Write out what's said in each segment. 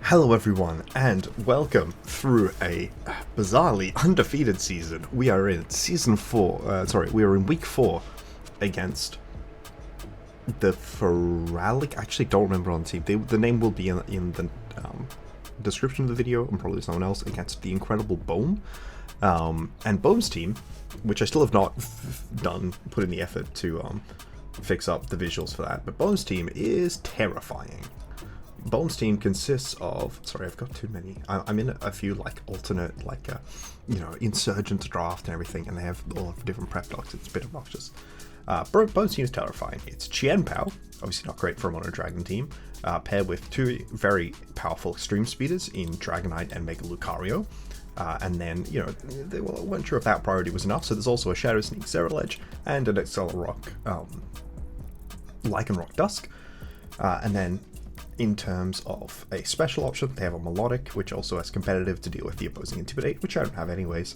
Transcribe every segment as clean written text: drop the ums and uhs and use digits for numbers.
Hello everyone, and welcome through a bizarrely undefeated season. We are in we are in week 4 against the Feralic. I actually don't remember on the team. The name will be in the description of the video, and probably someone else, against the incredible Bohm. And Bohm's team, which I still have not put in the effort to fix up the visuals for that, but Bohm's team is terrifying. Bohm's team consists of, sorry, I've got too many. I'm in a few like alternate, insurgent draft and everything, and they have all of different prep docs. It's a bit obnoxious. Bohm's team is terrifying. It's Chien-Pao, obviously not great for a mono dragon team, paired with two very powerful extreme speeders in Dragonair and Mega Lucario. And then, they weren't sure if that priority was enough, so there's also a Shadow Sneak Zeraledge and an Accelerock Lycanroc Dusk. And then, in terms of a special option, they have a Melodic, which also has competitive to deal with the opposing Intimidate, which I don't have anyways.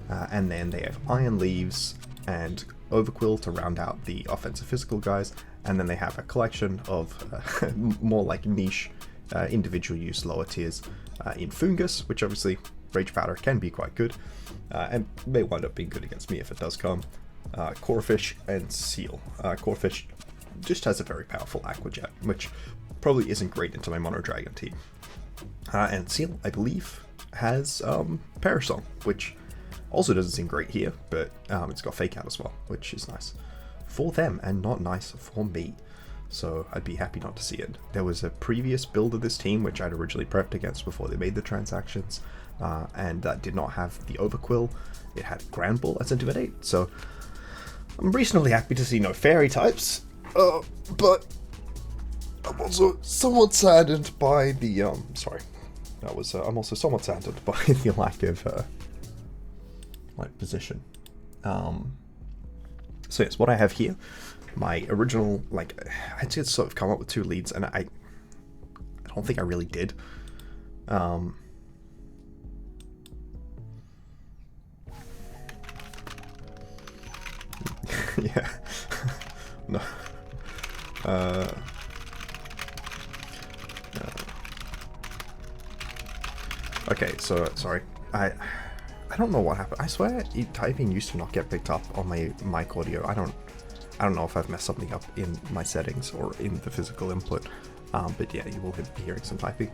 And then they have Iron Leaves and Overquill to round out the offensive physical guys. And then they have a collection of more like niche individual use lower tiers in Fungus, which obviously Rage Powder can be quite good, and may wind up being good against me if it does come. Corefish and Seal. Corefish just has a very powerful Aqua Jet, which probably isn't great into my Mono Dragon team. And Seal, I believe, has Perish Song, which also doesn't seem great here, but it's got Fake Out as well, which is nice for them and not nice for me. So I'd be happy not to see it. There was a previous build of this team which I'd originally prepped against before they made the transactions, and that did not have the Overquill. It had Grand Ball as Intimidate, so I'm reasonably happy to see no Fairy types, but I'm also somewhat saddened by the, I'm also somewhat saddened by the lack of, position. So yes, what I have here, my original, I did sort of come up with 2 leads, and I don't think I really did. Yeah. No. Okay, so sorry. I don't know what happened. I swear typing used to not get picked up on my mic audio. I don't know if I've messed something up in my settings or in the physical input. But yeah, you will be hearing some typing.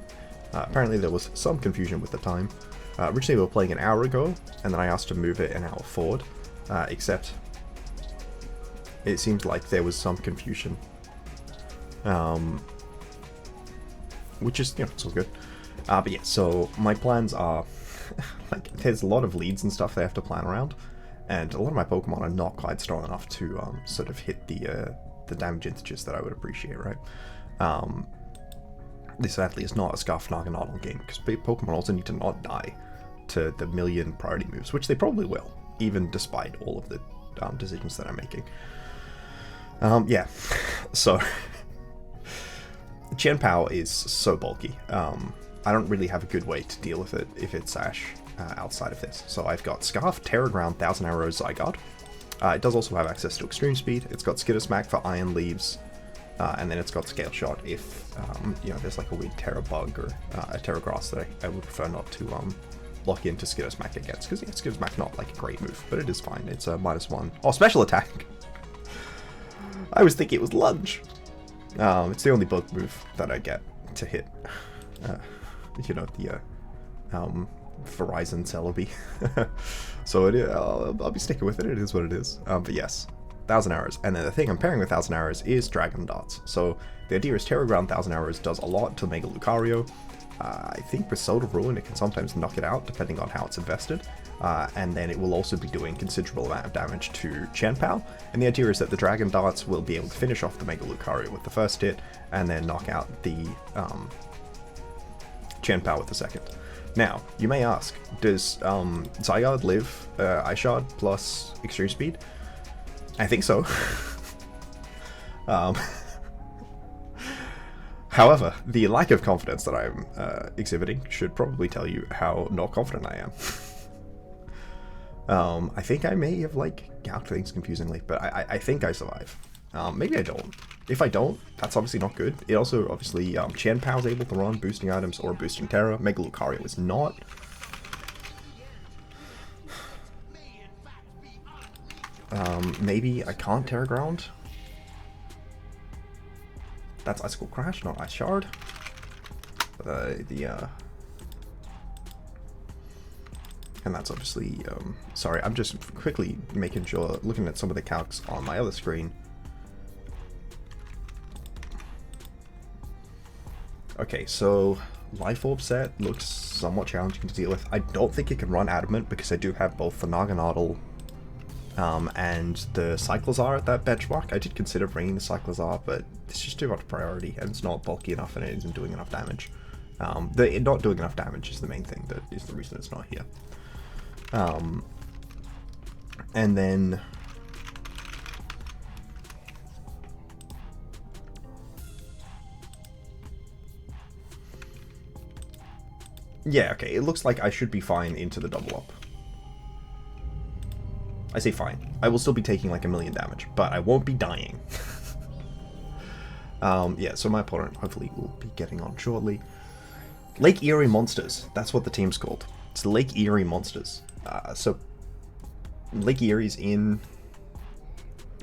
Apparently there was some confusion with the time. Originally we were playing an hour ago, and then I asked to move it an hour forward. Except it seemed like there was some confusion. Which is, it's all good. But yeah, so my plans are, there's a lot of leads and stuff they have to plan around, and a lot of my Pokemon are not quite strong enough to sort of hit the damage integers that I would appreciate, right? This sadly is not a Scarf Naganadel game, because Pokemon also need to not die to the million priority moves, which they probably will, even despite all of the decisions that I'm making. Yeah, so Chien-Pao is so bulky. I don't really have a good way to deal with it if it's Sash outside of this. So I've got Scarf, Terra Ground, Thousand Arrows, Zygarde. It does also have access to Extreme Speed. It's got Skittersmack for Iron Leaves, and then it's got Scale Shot if there's like a weird Terra Bug or a Terra Grass that I would prefer not to lock into Skittersmack against, because Skittersmack not like a great move, but it is fine. It's a -1. Oh, Special Attack! I was thinking it was Lunge. It's the only bug move that I get to hit. The Verizon Celebi. So I'll be sticking with it. It is what it is. But yes, Thousand Arrows. And then the thing I'm pairing with Thousand Arrows is Dragon Darts. So the idea is Terra Ground Thousand Arrows does a lot to Mega Lucario. I think with Soda Ruin it can sometimes knock it out depending on how it's invested. And then it will also be doing considerable amount of damage to Chien-Pao. And the idea is that the Dragon Darts will be able to finish off the Mega Lucario with the first hit, and then knock out the Chien-Pao with the second. Now, you may ask, does Zygarde live Ice Shard plus Extreme Speed? I think so. However, the lack of confidence that I'm exhibiting should probably tell you how not confident I am. I think I may have, gouged things confusingly, but I think I survive. Maybe I don't. If I don't, that's obviously not good. It also, obviously, Chien-Pao is able to run boosting items or boosting Terra. Mega Lucario is not. Maybe I can't Terra Ground. That's Icicle Crash, not Ice Shard. And that's obviously, sorry, I'm just quickly making sure, looking at some of the calcs on my other screen. Okay, so Life Orb set looks somewhat challenging to deal with. I don't think it can run Adamant because I do have both the Naganadel and the Cyclozar at that benchmark. I did consider bringing the Cyclozar, but it's just too much priority and it's not bulky enough and it isn't doing enough damage. Not doing enough damage is the main thing that is the reason it's not here. And then yeah, okay, it looks like I should be fine into the double up. I say fine. I will still be taking like 1,000,000 damage, but I won't be dying. Yeah, so my opponent hopefully will be getting on shortly. Lake Erie Monsters, that's what the team's called. It's the Lake Erie Monsters. So Lake Erie's in...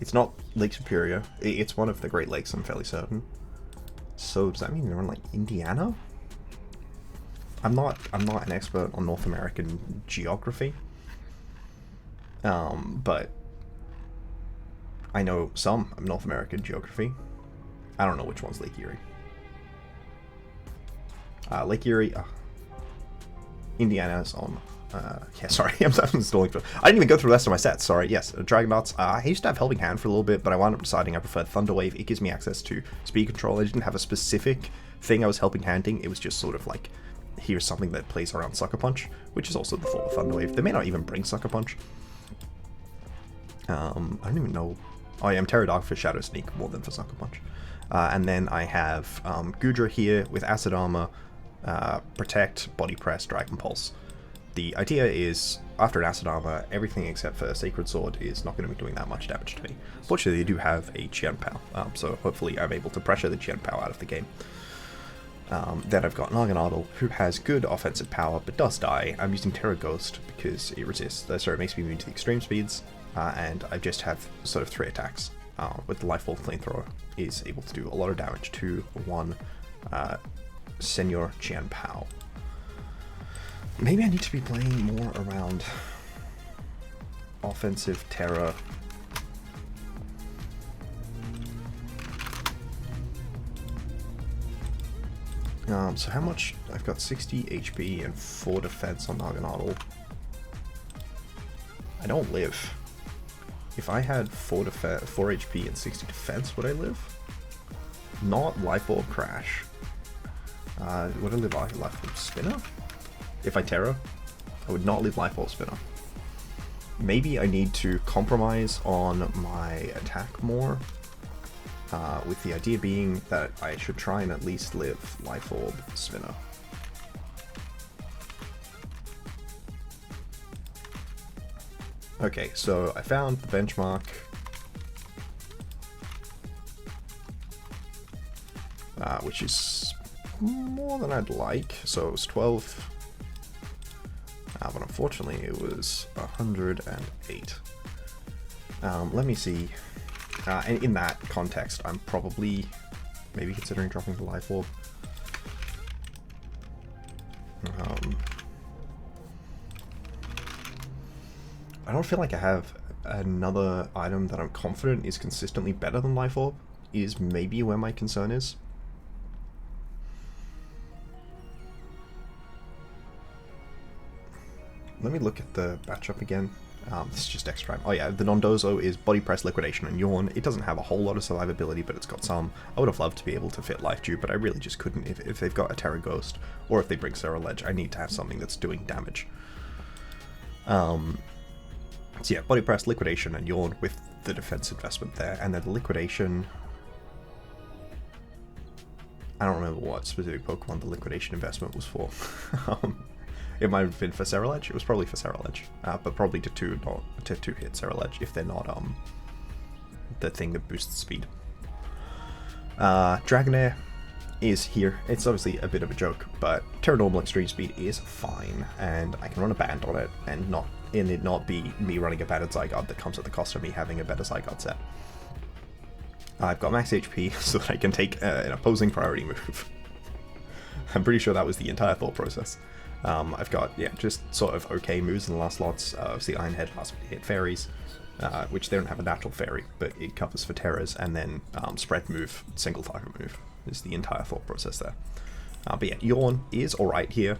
It's not Lake Superior. It's one of the Great Lakes, I'm fairly certain. So does that mean they're in like Indiana? I'm not an expert on North American geography. But I know some of North American geography. I don't know which one's Lake Erie. Lake Erie, Indiana's on. Yeah, sorry, I'm installing. I didn't even go through the rest of my sets. Sorry. Yes, Dragonauts. I used to have Helping Hand for a little bit, but I wound up deciding I preferred Thunder Wave. It gives me access to speed control. I didn't have a specific thing I was helping handing. It was just sort of like, here's something that plays around Sucker Punch, which is also the fault of Thunder Wave. They may not even bring Sucker Punch. I don't even know. Oh yeah, I'm Terra Dark for Shadow Sneak more than for Sucker Punch. And then I have Goodra here with Acid Armor, Protect, Body Press, Dragon Pulse. The idea is, after an Acid Armor, everything except for Sacred Sword is not going to be doing that much damage to me. Fortunately, I do have a Chien-Pao, so hopefully I'm able to pressure the Chien-Pao out of the game. Then I've got Naganadel, who has good offensive power, but does die. I'm using Terra Ghost because it resists, it makes me immune to the extreme speeds, and I just have sort of 3 attacks. With the Life Orb Flamethrower is able to do a lot of damage to one Senor Chien-Pao. Maybe I need to be playing more around offensive Terra. So how much? I've got 60 HP and 4 defense on Naganadel. I don't live. If I had 4 HP and 60 defense, would I live? Not Life Orb Crash. Would I live Life Orb Spinner? If I Terra, I would not leave Life Orb Spinner. Maybe I need to compromise on my attack more, with the idea being that I should try and at least live Life Orb Spinner. Okay, so I found the benchmark. Which is more than I'd like. So it was 12. But unfortunately it was 108. Let me see. And in that context, I'm probably maybe considering dropping the Life Orb. I don't feel like I have another item that I'm confident is consistently better than Life Orb, is maybe where my concern is. Let me look at the matchup again. This is just extra time. Oh yeah, the Nondozo is Body Press, Liquidation, and Yawn. It doesn't have a whole lot of survivability, but it's got some. I would have loved to be able to fit Life Dew, but I really just couldn't. If they've got a Terra Ghost, or if they bring Serra Ledge, I need to have something that's doing damage. So yeah, Body Press, Liquidation, and Yawn with the defense investment there, and then the Liquidation... I don't remember what specific Pokemon the Liquidation investment was for. It might have been for Serra Ledge. It was probably for Serra Ledge, but probably to two hit Serra Ledge if they're not the thing that boosts speed. Dragonair is here. It's obviously a bit of a joke, but Terra Normal Extreme Speed is fine, and I can run a band on it, and it not be me running a banded Zygarde that comes at the cost of me having a better Zygarde set. I've got max HP so that I can take an opposing priority move. I'm pretty sure that was the entire thought process. I've got, yeah, just sort of okay moves in the last slots. Obviously Iron Head last hit fairies, which they don't have a natural fairy, but it covers for terrors, and then spread move, single target move is the entire thought process there. But yeah, Yawn is alright here,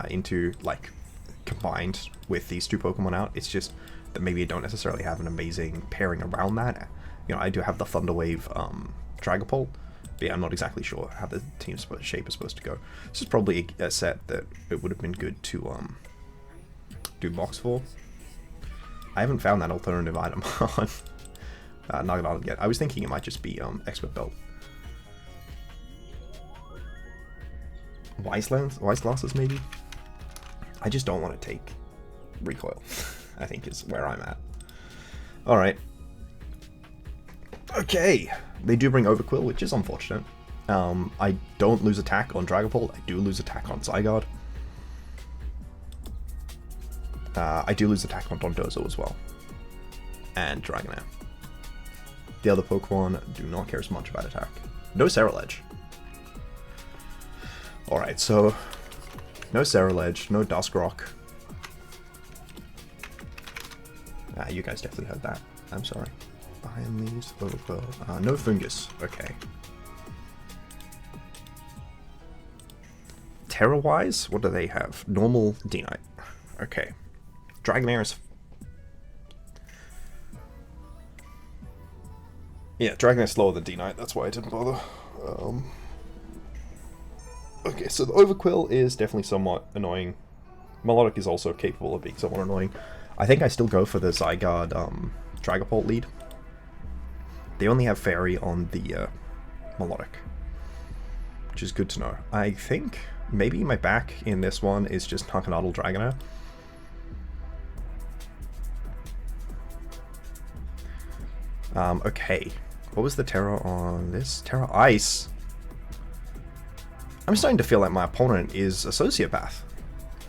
into, like, combined with these two Pokemon out. It's just that maybe I don't necessarily have an amazing pairing around that. You know, I do have the Thunderwave Dragapult, but yeah, I'm not exactly sure how the team shape is supposed to go. This is probably a set that it would have been good to do box for. I haven't found that alternative item on Nagadon yet. I was thinking it might just be Expert Belt. Wise Glasses, maybe? I just don't want to take Recoil, I think is where I'm at. Alright. Okay, they do bring Overquill, which is unfortunate. I don't lose attack on Dragapult, I do lose attack on Zygarde. I do lose attack on Dondozo as well. And Dragonair. The other Pokemon do not care as much about attack. No Ceruledge. Alright, so no Ceruledge, no Duskrock. You guys definitely heard that. I'm sorry. Behind these, Overquill. No Fungus. Okay. Terra-wise, what do they have? Normal D-Knight. Okay. Dragonair is... Yeah, Dragonair's slower than D-Knight, that's why I didn't bother. Okay, so the Overquill is definitely somewhat annoying. Melodic is also capable of being somewhat annoying. I think I still go for the Zygarde Dragapult lead. They only have Fairy on the Melodic, which is good to know. I think maybe my back in this one is just Nakanadal Dragonair. Okay. What was the Terra on this? Terra Ice. I'm starting to feel like my opponent is a sociopath.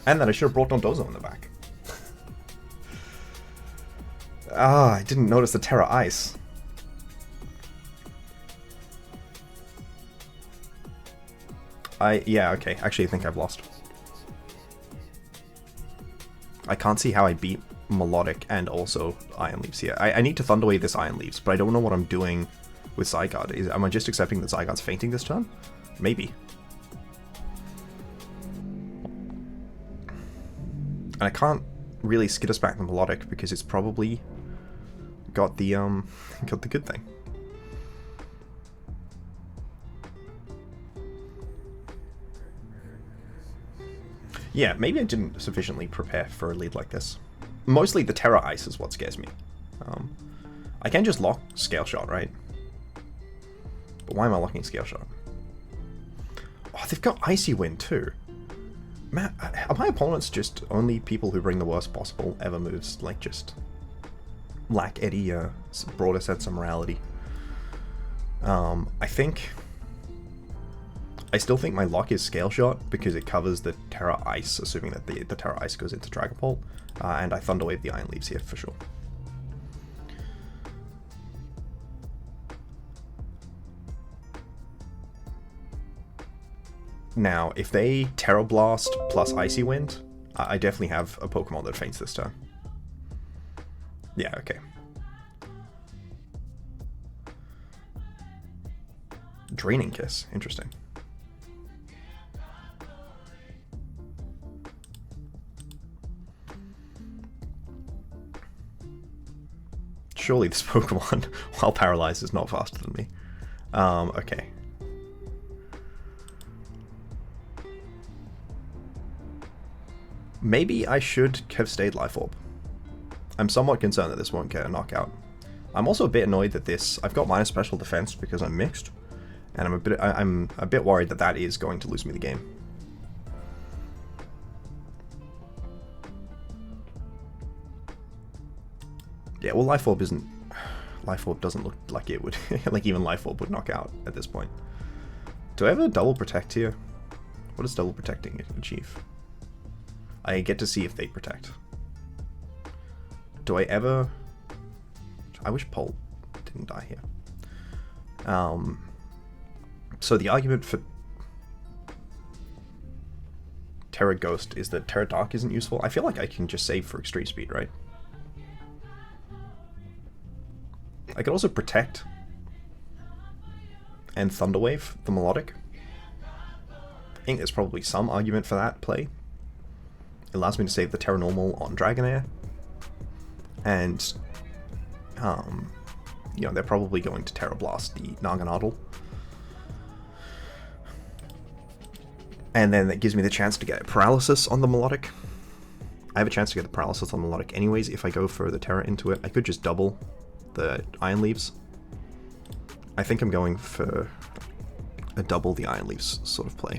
And that I should have brought Dondozo in the back. I didn't notice the Terra Ice. Yeah, okay. Actually, I think I've lost. I can't see how I beat Melodic and also Iron Leaves here. I need to Thunderwave this Iron Leaves, but I don't know what I'm doing with Zygarde. Am I just accepting that Zygarde's fainting this turn? Maybe. And I can't really Skitter's back the Melodic because it's probably got the good thing. Yeah, maybe I didn't sufficiently prepare for a lead like this. Mostly the Terra Ice is what scares me. I can just lock Scale Shot, right? But why am I locking Scale Shot? Oh, they've got Icy Wind too. Man, are my opponents just only people who bring the worst possible ever moves? Like, just lack any broader sense of morality. I still think my lock is Scale Shot because it covers the Terra Ice, assuming that the Terra Ice goes into Dragapult, and I Thunderwave the Iron Leaves here for sure. Now, if they Terra Blast plus Icy Wind, I definitely have a Pokemon that faints this turn. Yeah, okay. Draining Kiss, interesting. Surely this Pokemon, while paralyzed, is not faster than me. Okay. Maybe I should have stayed Life Orb. I'm somewhat concerned that this won't get a knockout. I'm also a bit annoyed that this... I've got minus special defense because I'm mixed, and I'm a bit worried that that is going to lose me the game. Yeah, well, Life Orb isn't Life Orb doesn't look like it would, like even Life Orb would knock out at this point. Do I have a double protect here? What does double protecting achieve? I get to see if they protect. Do I ever... I wish Pole didn't die here. So the argument for Terra Ghost is that Terra Dark isn't useful. I feel like I can just save for extreme speed, right? I could also protect and Thunderwave the Melodic. I think there's probably some argument for that play. It allows me to save the Terra Normal on Dragonair. And, you know, they're probably going to Terra Blast the Naganadel. And then that gives me the chance to get Paralysis on the Melodic. I have a chance to get the Paralysis on the Melodic anyways if I go for the Terra into it. I could just double the Iron Leaves. I think I'm going for a double the Iron Leaves sort of play.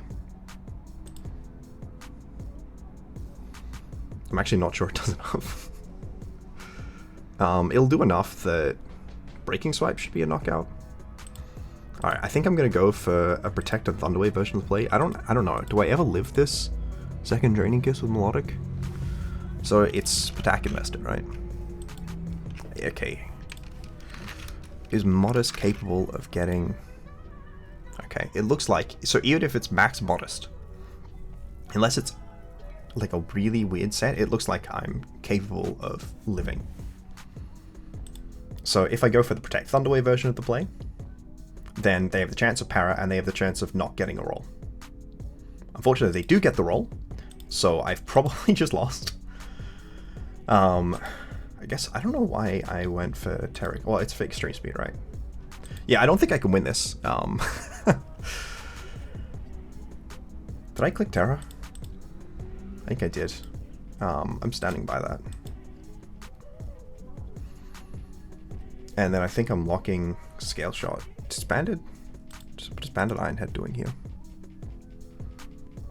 I'm actually not sure it does enough. It'll do enough that Breaking Swipe should be a knockout. Alright, I think I'm gonna go for a Protected Thunderwave version of the play. I don't know. Do I ever live this second Draining Kiss with Melodic? So it's attack invested, right? Okay. Is Modest capable of getting... Okay, it looks like... So even if it's max Modest, unless it's like a really weird set, it looks like I'm capable of living. So if I go for the Protect Thunderwave version of the play, then they have the chance of para and they have the chance of not getting a roll. Unfortunately, they do get the roll, so I've probably just lost. I guess, I don't know why I went for Terra. Well, it's for extreme speed, right? Yeah, I don't think I can win this. Did I click Terra? I think I did. I'm standing by that. And then I think I'm locking Scale Shot. Disbanded? What is Banded Ironhead doing here?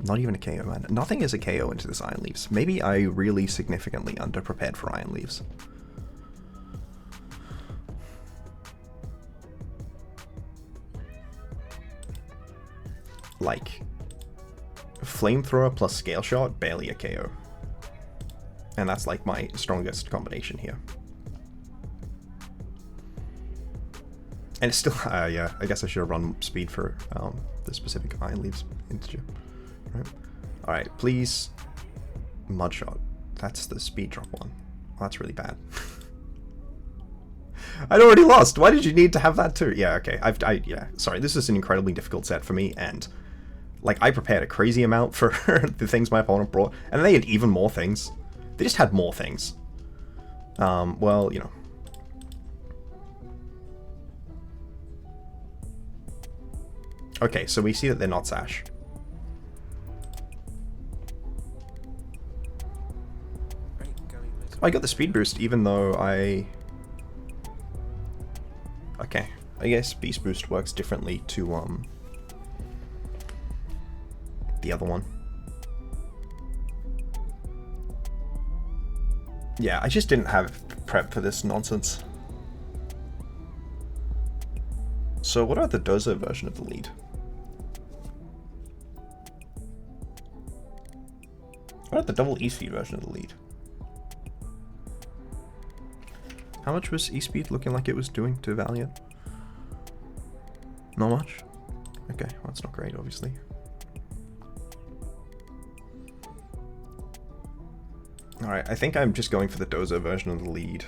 Not even a KO, man. Nothing is a KO into this Iron Leaves. Maybe I really significantly underprepared for Iron Leaves. Like, Flamethrower plus Scale Shot, barely a KO. And that's like my strongest combination here. And it's still, yeah, I guess I should have run speed for the specific Iron Leaves integer. Right. Alright, please. Mudshot. That's the speed drop one. Oh, that's really bad. I'd already lost. Why did you need to have that too? Yeah, okay. Yeah, sorry. This is an incredibly difficult set for me, and like I prepared a crazy amount for the things my opponent brought, and they had even more things. They just had more things. Well, you know. Okay, so we see that they're not Sash. I got the speed boost even though I... Okay, I guess Beast Boost works differently to the other one. Yeah, I just didn't have prep for this nonsense. So what about the Dozo version of the lead? What about the double E-Speed version of the lead? How much was E-Speed looking like it was doing to Valiant? Not much? Okay, well that's not great, obviously. Alright, I think I'm just going for the Dozo version of the lead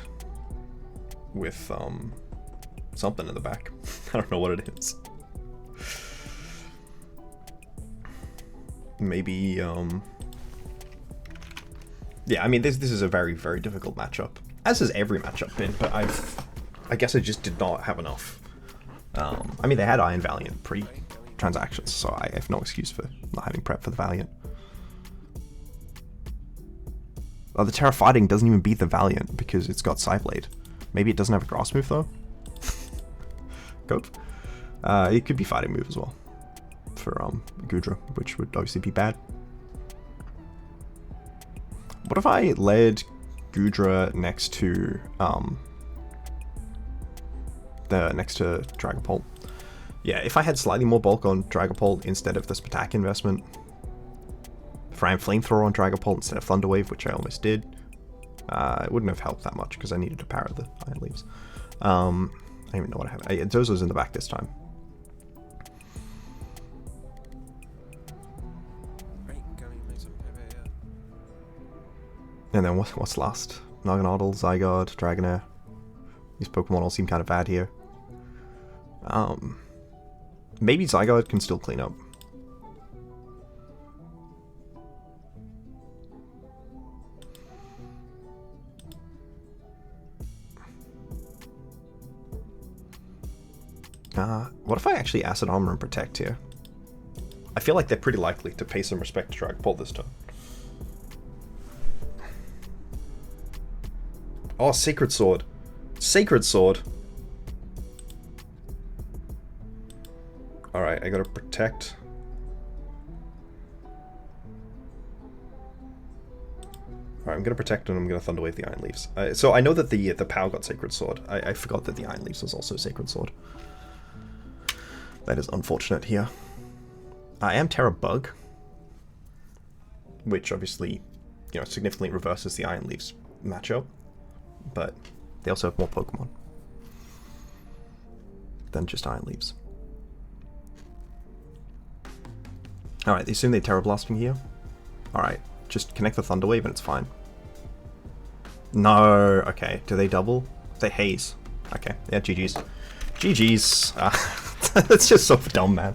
with something in the back. I don't know what it is. Maybe yeah, I mean this is a very, very difficult matchup. As has every matchup been, but I guess I just did not have enough. I mean they had Iron Valiant pre-transactions, so I have no excuse for not having prep for the Valiant. Oh, the Terra Fighting doesn't even beat the Valiant because it's got Psyblade. Maybe it doesn't have a Grass move though? Cope. It could be Fighting move as well for Goodra, which would obviously be bad. What if I led Goodra next to next to Dragapult. Yeah, if I had slightly more bulk on Dragapult instead of this attack investment, if I had Flamethrower on Dragapult instead of Thunder Wave, which I almost did, it wouldn't have helped that much because I needed to power the Iron Leaves. I don't even know what I have. Dozo's in the back this time. And then what's last? Naganadel, Zygarde, Dragonair. These Pokemon all seem kind of bad here. Maybe Zygarde can still clean up. What if I actually Acid Armor and Protect here? I feel like they're pretty likely to pay some respect to Dragapult this turn. Oh, Sacred Sword. Sacred Sword. Alright, I gotta protect. Alright, I'm gonna protect and I'm gonna Thunder Wave the Iron Leaves. So I know that the POW got Sacred Sword. I forgot that the Iron Leaves was also Sacred Sword. That is unfortunate here. I am Terra Bug, which obviously, you know, significantly reverses the Iron Leaves matchup. But they also have more Pokemon than just Iron Leaves. Alright, they assume they're Terra Blasting here. Alright, just connect the Thunder Wave and it's fine. No, okay. Do they double? They haze. Okay, yeah, GG's. GG's. That's just so dumb, man.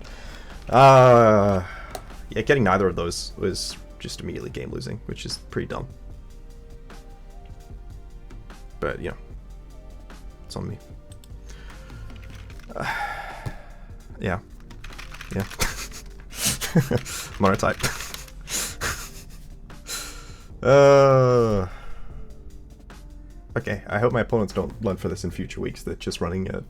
Yeah, getting neither of those was just immediately game losing, which is pretty dumb. But, you know, it's on me. Yeah. Yeah. Monotype. Okay, I hope my opponents don't learn for this in future weeks, that just running a,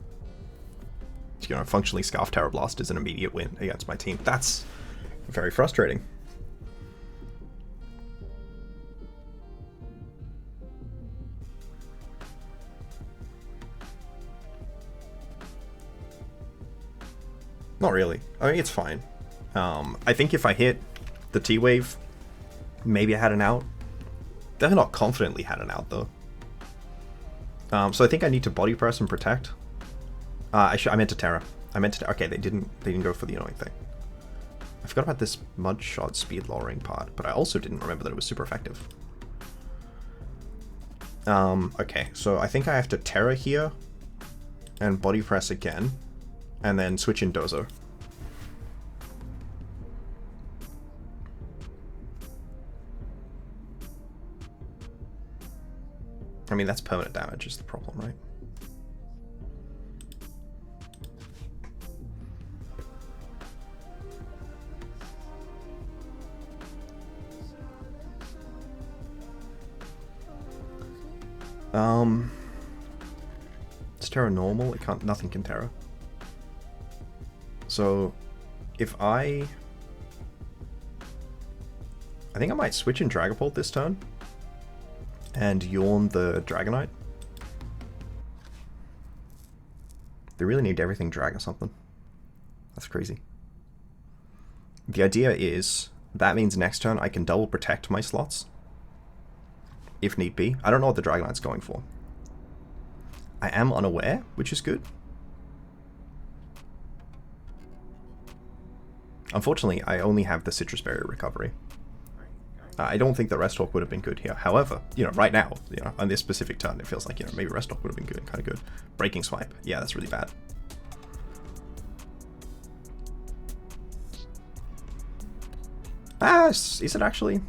you know, functionally Scarf Terra Blast is an immediate win against my team. That's very frustrating. Not really. I mean, it's fine. I think if I hit the T-Wave, maybe I had an out. Definitely not confidently had an out, though. So I think I need to Body Press and Protect. I meant to Terra. Okay, they didn't go for the annoying thing. I forgot about this Mud Shot speed lowering part, but I also didn't remember that it was super effective. Okay, so I think I have to Terra here, and Body Press again, and then switch in Dozo. I mean, that's permanent damage is the problem, right? It's Terra normal. It can't. Nothing can Terra. So, if I think I might switch in Dragapult this turn and Yawn the Dragonite. They really need everything drag or something. That's crazy. The idea is that means next turn I can double protect my slots if need be. I don't know what the Dragonite's going for. I am unaware, which is good. Unfortunately, I only have the Citrus Berry recovery. I don't think that Rest Hawk would have been good here. However, you know, right now, you know, on this specific turn, it feels like, you know, maybe Rest Hawk would have been good, kind of good. Breaking Swipe. Yeah, that's really bad. Ah, is it actually?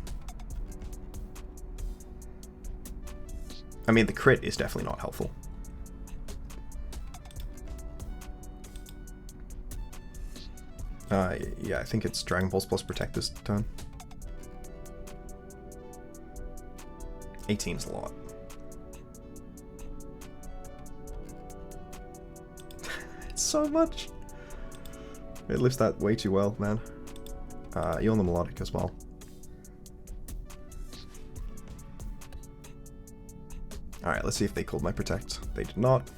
I mean, the crit is definitely not helpful. Yeah, I think it's Dragon Balls plus Protect this turn. 18's a lot. It's so much. It lifts that way too well, man. You're on the Melodic as well. Alright, let's see if they called my Protect. They did not.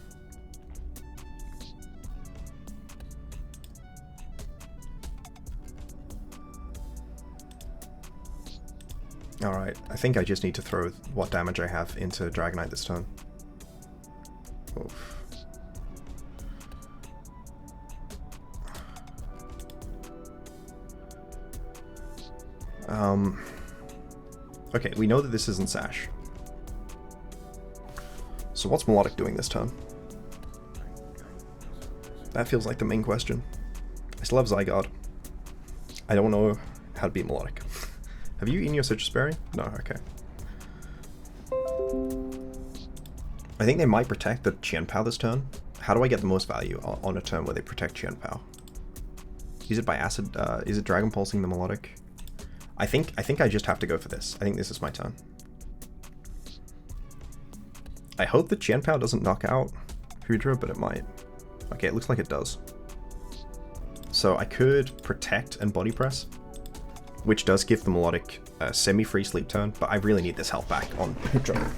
Alright, I think I just need to throw what damage I have into Dragonite this turn. Oof. Okay, we know that this isn't Sash. So what's Melodic doing this turn? That feels like the main question. I still have Zygarde. I don't know how to beat Melodic. Have you eaten your Citrus Berry? No, okay. I think they might protect the Chien-Pao this turn. How do I get the most value on a turn where they protect Chien-Pao? Is it by Acid? Is it Dragon Pulsing the Melodic? I think I just have to go for this. I think this is my turn. I hope the Chien-Pao doesn't knock out Goodra, but it might. Okay, it looks like it does. So I could protect and body press, which does give the Melodic a semi-free sleep turn, but I really need this health back on Goodra.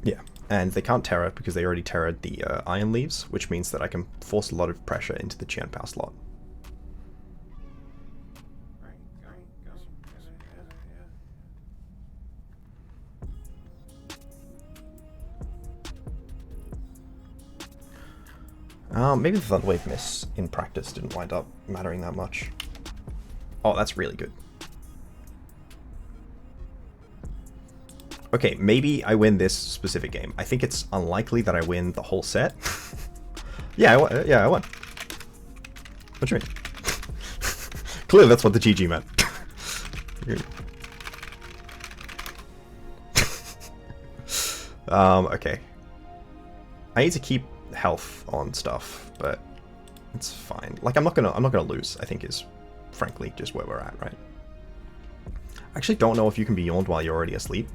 Yeah, and they can't Terra because they already Terra'd the Iron Leaves, which means that I can force a lot of pressure into the Chien-Pao slot. Maybe the Thunderwave miss in practice didn't wind up mattering that much. Oh, that's really good. Okay, maybe I win this specific game. I think it's unlikely that I win the whole set. Yeah, I won. What do you mean? Clearly that's what the GG meant. Okay. I need to keep health on stuff, but it's fine. Like I'm not gonna lose, I think is frankly just where we're at, right? I actually don't know if you can be yawned while you're already asleep.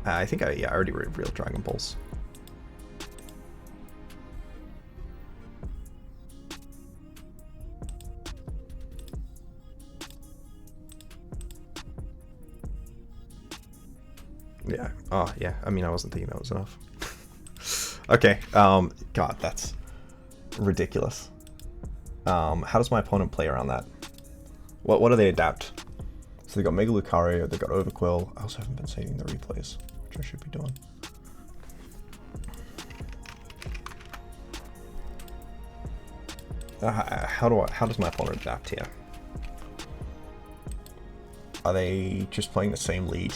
I think I already revealed Dragon Pulse. Yeah. Oh, yeah. I mean, I wasn't thinking that was enough. Okay. God, that's ridiculous. How does my opponent play around that? What do they adapt? So they got Mega Lucario, they got Overquill. I also haven't been saving the replays, which I should be doing. How does my opponent adapt here? Are they just playing the same lead?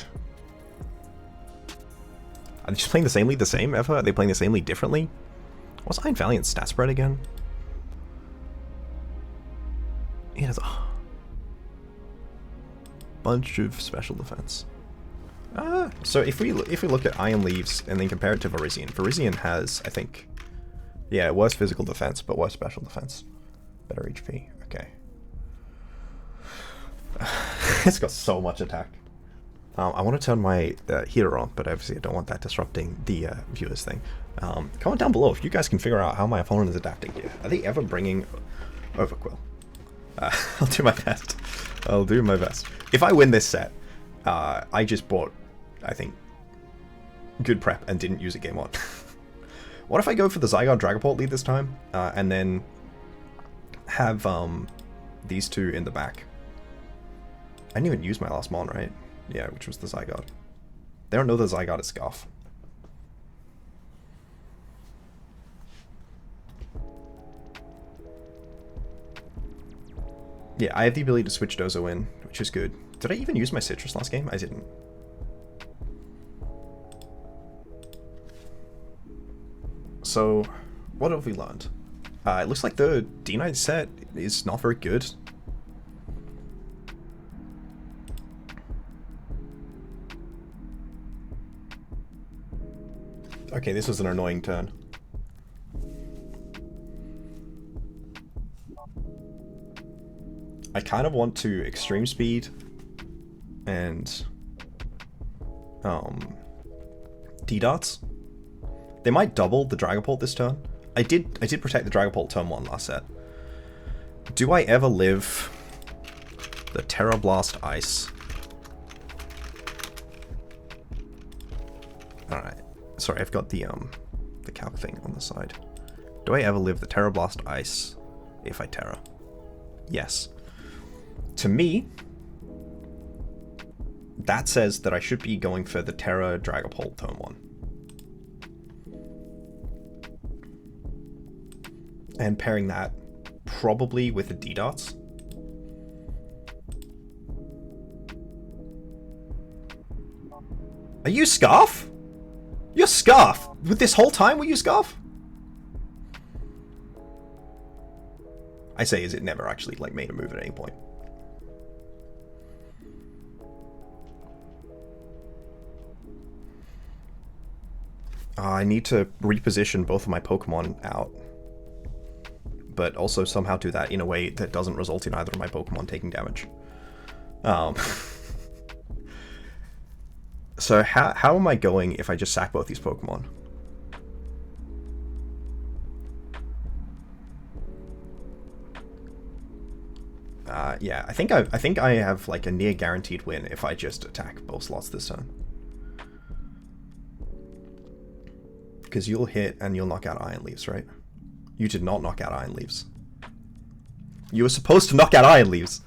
Are they just playing the same lead the same ever? Are they playing the same lead differently? What's Iron Valiant's stat spread again? He has a bunch of special defense. So if we look at Iron Leaves and then compare it to Virizion has, I think, yeah, worse physical defense, but worse special defense. Better HP. Okay. It's got so much attack. I want to turn my heater on, but obviously I don't want that disrupting the viewers thing. Comment down below if you guys can figure out how my opponent is adapting here. Are they ever bringing Overquill? I'll do my best. I'll do my best. If I win this set, I just bought, I think, good prep and didn't use it game 1. What if I go for the Zygarde Dragapult lead this time, and then have these two in the back? I didn't even use my last mon, right? Yeah, which was the Zygarde. They don't know the Zygarde is Scarf. Yeah, I have the ability to switch Dozo in, which is good. Did I even use my Citrus last game? I didn't. So, what have we learned? It looks like the D9 set is not very good. Okay, this was an annoying turn. I kind of want to extreme speed and D-darts. They might double the Dragapult this turn. I did protect the Dragapult turn 1 last set. Do I ever live the Terra Blast Ice? Alright. Sorry, I've got the calc thing on the side. Do I ever live the Terra Blast Ice if I Terra? Yes. To me, that says that I should be going for the Terra Dragapult turn 1. And pairing that probably with the D-Darts. Are you Scarf? You're Scarf! With this whole time were you Scarf? I say, is it never actually like made a move at any point? I need to reposition both of my Pokemon out, but also somehow do that in a way that doesn't result in either of my Pokemon taking damage. So how am I going if I just sack both these Pokemon? Yeah, I think I have like a near guaranteed win if I just attack both slots this turn. Because you'll hit and you'll knock out Iron Leaves, right? You did not knock out Iron Leaves. You were supposed to knock out Iron Leaves.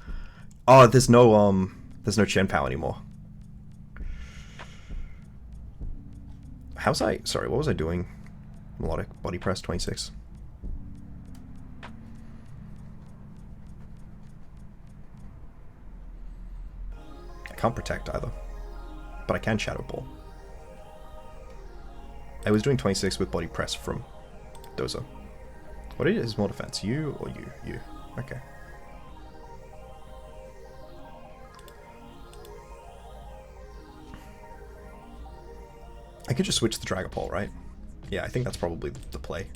Oh, there's no Chien-Pao anymore. Sorry, what was I doing? Melodic Body Press 26. I can't protect either, but I can Shadow Ball. I was doing 26 with Body Press from Dozo. What is more defense, you or you? You. Okay. I could just switch the Dragapult, right? Yeah, I think that's probably the play.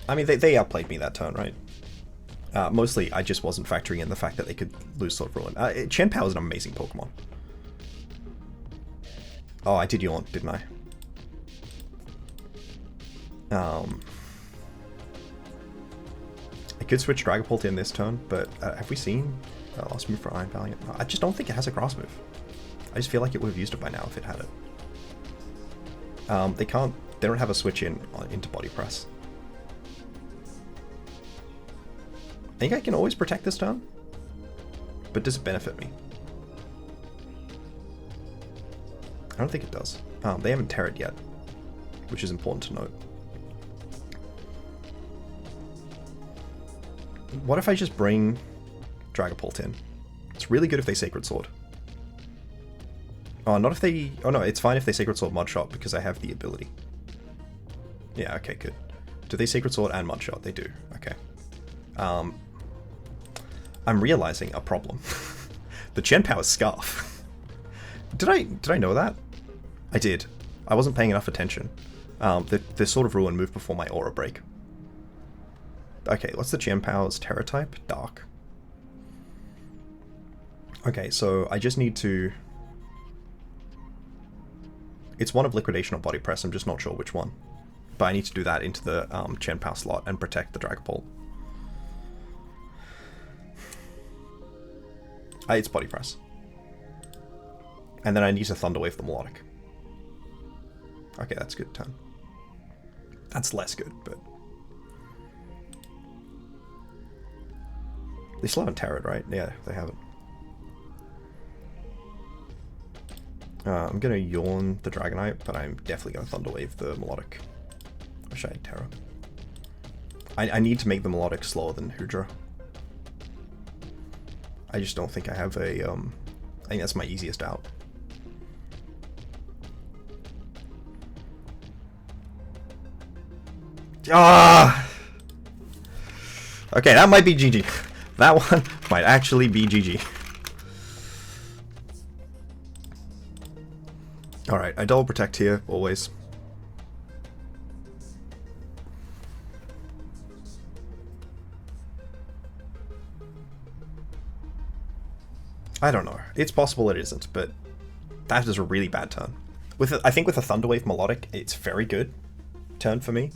I mean, they outplayed me that turn, right? Mostly, I just wasn't factoring in the fact that they could lose Sword of Ruin. Chien-Pao is an amazing Pokemon. Oh, I did yawn, didn't I? I could switch Dragapult in this turn, but have we seen last move for Iron Valiant? I just don't think it has a grass move. I just feel like it would have used it by now if it had it. They don't have a switch into Body Press. I think I can always protect this turn, but does it benefit me? I don't think it does. They haven't Terra'd yet, which is important to note. What if I just bring Dragapult in? It's really good if they Sacred Sword. Oh, not if they... Oh no, it's fine if they Sacred Sword Mudshot because I have the ability. Yeah, okay, good. Do they Sacred Sword and Mudshot? They do. Okay. I'm realizing a problem. The Chien-Pao is Scarf. Did I know that? I did. I wasn't paying enough attention. The Sword of Ruin moved before my Aura Break. Okay, what's the Chien-Pao's Terra type? Dark. Okay, so I just need to... It's one of Liquidation or Body Press, I'm just not sure which one. But I need to do that into the Chien-Pao slot and protect the Dragapult. It's Body Press. And then I need to Thunder Wave the Melodic. Okay, that's a good turn. That's less good, but... They still haven't Terra'd, right? Yeah, they haven't. I'm gonna Yawn the Dragonite, but I'm definitely gonna Thunder Wave the Melodic. Wish I had Terra. I need to make the Melodic slower than Goodra. I just don't think I have a, I think that's my easiest out. Ah! Okay, that might be GG. That one might actually be GG. Alright, I double protect here, always. I don't know. It's possible it isn't, but that is a really bad turn. I think with a Thunderwave Melodic, it's very good turn for me,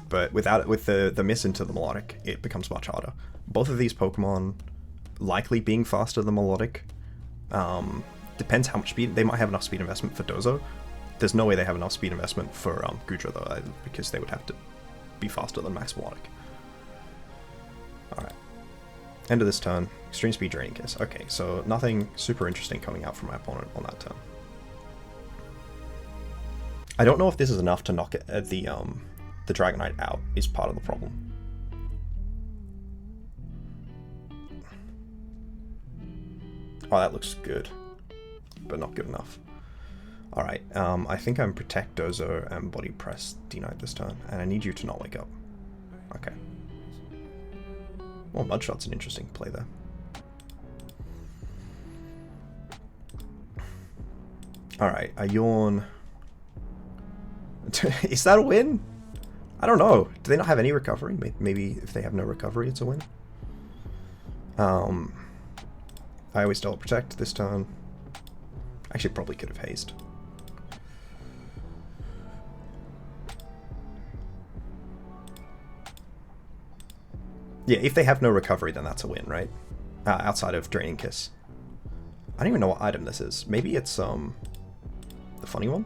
but with the miss into the Melodic, it becomes much harder. Both of these Pokemon likely being faster than Melodic. Depends how much speed. They might have enough speed investment for Dozo, There's no way they have enough speed investment for Goodra though, because they would have to be faster than max melodic. Alright. End of this turn. Extreme speed draining kiss. Okay, so nothing super interesting coming out from my opponent on that turn. I don't know if this is enough to knock it, the Dragonite out is part of the problem. Oh, that looks good, but not good enough. Alright, I think I'm Protect, Dozo, and Body Press denied this turn, and I need you to not wake up. Okay. Well, Mudshot's an interesting play there. Alright, I yawn. Is that a win? I don't know. Do they not have any recovery? Maybe if they have no recovery, it's a win. I always still Protect this turn. Actually, probably could have hazed. Yeah, if they have no recovery, then that's a win, right? Outside of Draining Kiss. I don't even know what item this is. Maybe it's, the funny one?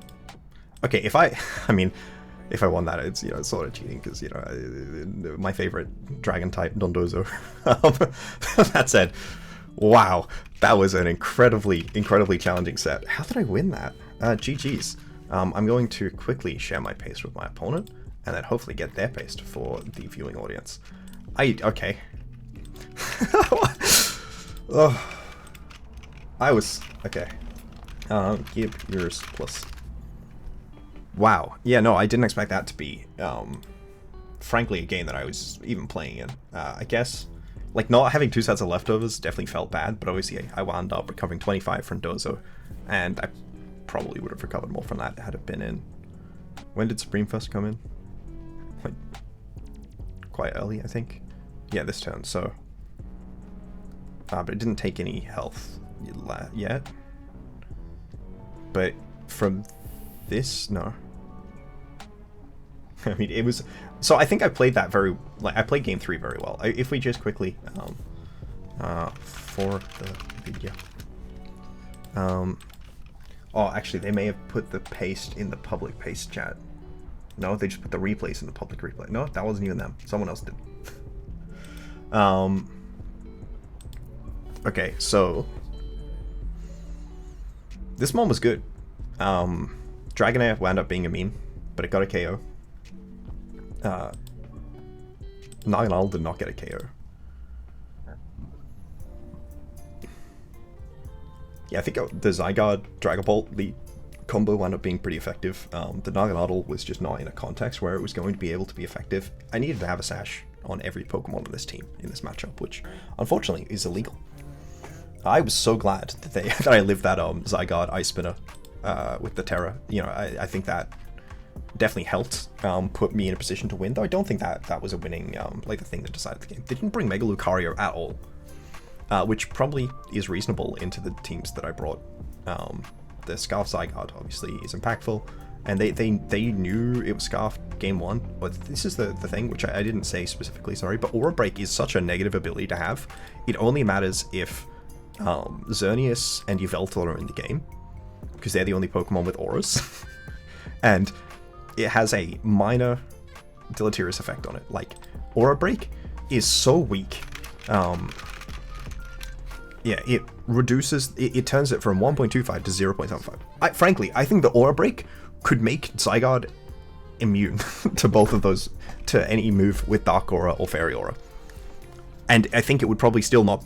Okay, if I mean, if I won that, it's, you know, it's sort of cheating, because, you know, my favorite Dragon-type Dondozo. That said, wow, that was an incredibly challenging set. How did I win that? GG's. I'm going to quickly share my paste with my opponent, and then hopefully get their paste for the viewing audience. Okay. Oh, okay. Give yours plus. Wow. Yeah, no, I didn't expect that to be, frankly, a game that I was even playing in. I guess, like, not having 2 sets of leftovers definitely felt bad, but obviously I wound up recovering 25 from Dozo, and I probably would have recovered more from that had it been in. When did Supreme first come in? Like, quite early, I think. Yeah, this turn, so. But it didn't take any health yet. But from this, no. I mean, it was. So I think I played that I played game 3 very well. If we just quickly, for the video. Oh, actually, they may have put the paste in the public paste chat. No, they just put the replays in the public replay. No, that wasn't even them. Someone else did. Okay, so this one was good. Dragonair wound up being a meme, but it got a KO. Naganadel did not get a KO. Yeah, I think the Zygarde Dragapult lead combo wound up being pretty effective. The Naganadel was just not in a context where it was going to be able to be effective. I needed to have a sash on every Pokemon on this team in this matchup, which unfortunately is illegal. I was so glad that that I lived that Zygarde Ice Spinner with the Terra. You know, I think that definitely helped put me in a position to win, though I don't think that was a winning, like, the thing that decided the game. They didn't bring Mega Lucario at all, which probably is reasonable into the teams that I brought. The Scarf Zygarde obviously is impactful, and they knew it was Scarf game 1, but this is the thing, which I didn't say specifically, sorry, but Aura Break is such a negative ability to have. It only matters if Xerneas and Yveltal are in the game, because they're the only Pokemon with auras, and it has a minor deleterious effect on it. Like, Aura Break is so weak. Yeah, it reduces, it turns it from 1.25 to 0.75. Frankly, I think the Aura Break could make Zygarde immune to both of those, to any move with Dark Aura or Fairy Aura. And I think it would probably still not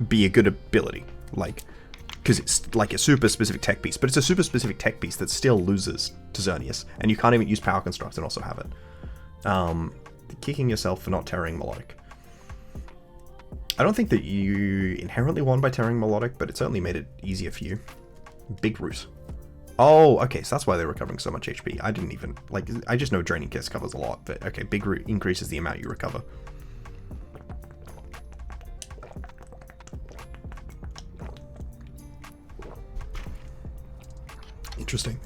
be a good ability, like, because it's like a super specific tech piece, but it's a super specific tech piece that still loses to Xerneas, and you can't even use Power Construct and also have it. Kicking yourself for not Terraing Melodic. I don't think that you inherently won by Terraing Melodic, but it certainly made it easier for you. Big Root. Oh, okay, so that's why they're recovering so much HP. I didn't even, like, I just know Draining Kiss covers a lot, but okay, Big Root increases the amount you recover. Interesting.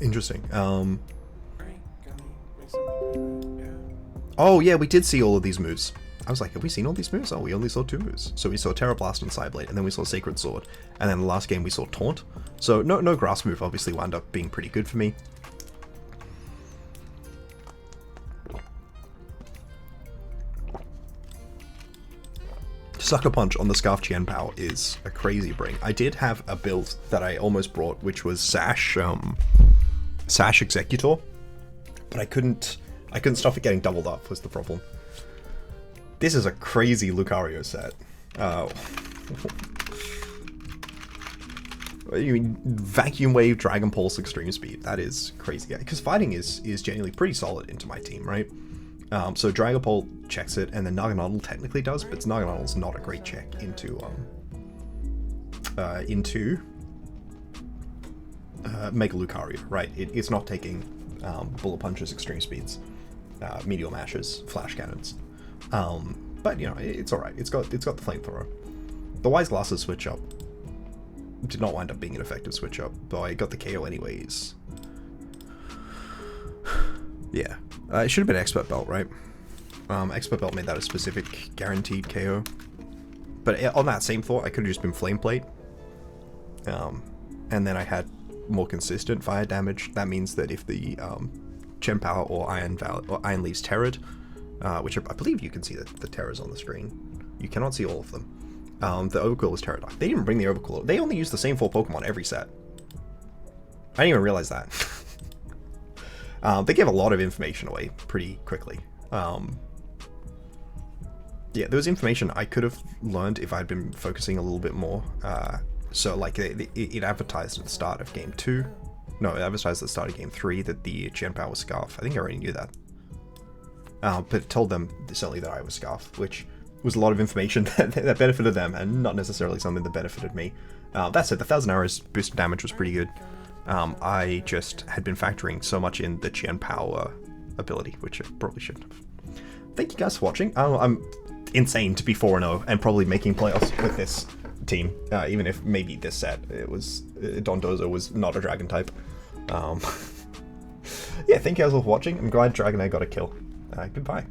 Oh yeah, we did see all of these moves. I was like, have we seen all these moves? Oh, we only saw 2 moves. So we saw Terra Blast and Psyblade, and then we saw Sacred Sword, and then the last game we saw Taunt. So no grass move obviously wound up being pretty good for me. Sucker Punch on the Scarf Chien-Pao is a crazy bring. I did have a build that I almost brought, which was Sash Executor, but I couldn't stop it getting doubled up was the problem. This is a crazy Lucario set. You mean Vacuum Wave, Dragon Pulse, Extreme Speed. That is crazy. Because fighting is genuinely pretty solid into my team, right? So Dragon Pulse checks it, and then Naganadel technically does, but Naganadel's not a great check into Mega Lucario, right? It's not taking Bullet Punches, Extreme Speeds, Meteor Mashes, Flash Cannons. But you know, it's alright. It's got the Flamethrower. The Wise Glasses switch up did not wind up being an effective switch up, but I got the KO anyways. Yeah, it should have been Expert Belt, right? Expert Belt made that a specific guaranteed KO. But on that same thought, I could have just been Flame Plate. And then I had more consistent fire damage. That means that if the Chien-Pao or Iron Leaves Terrored, which I believe you can see the Terrors on the screen. You cannot see all of them. The Overcool is Pterodactyl. They didn't bring the Overcool. They only use the same 4 Pokemon every set. I didn't even realize that. They give a lot of information away pretty quickly. Yeah, there was information I could have learned if I'd been focusing a little bit more. So, like, it advertised at the start of Game 2. No, it advertised at the start of Game 3 that the Chien-Pao was Scarf. I think I already knew that. But it told them certainly that I was Scarf, which was a lot of information that benefited them, and not necessarily something that benefited me. That said, the 1000 Arrows boosted damage was pretty good. I just had been factoring so much in the Chien-Pao ability, which I probably shouldn't have. Thank you guys for watching. I'm insane to be 4-0 and probably making playoffs with this team, even if maybe this set it was Dondozo was not a dragon type. Yeah, thank you guys all for watching. I'm glad Dragonair got a kill. Goodbye.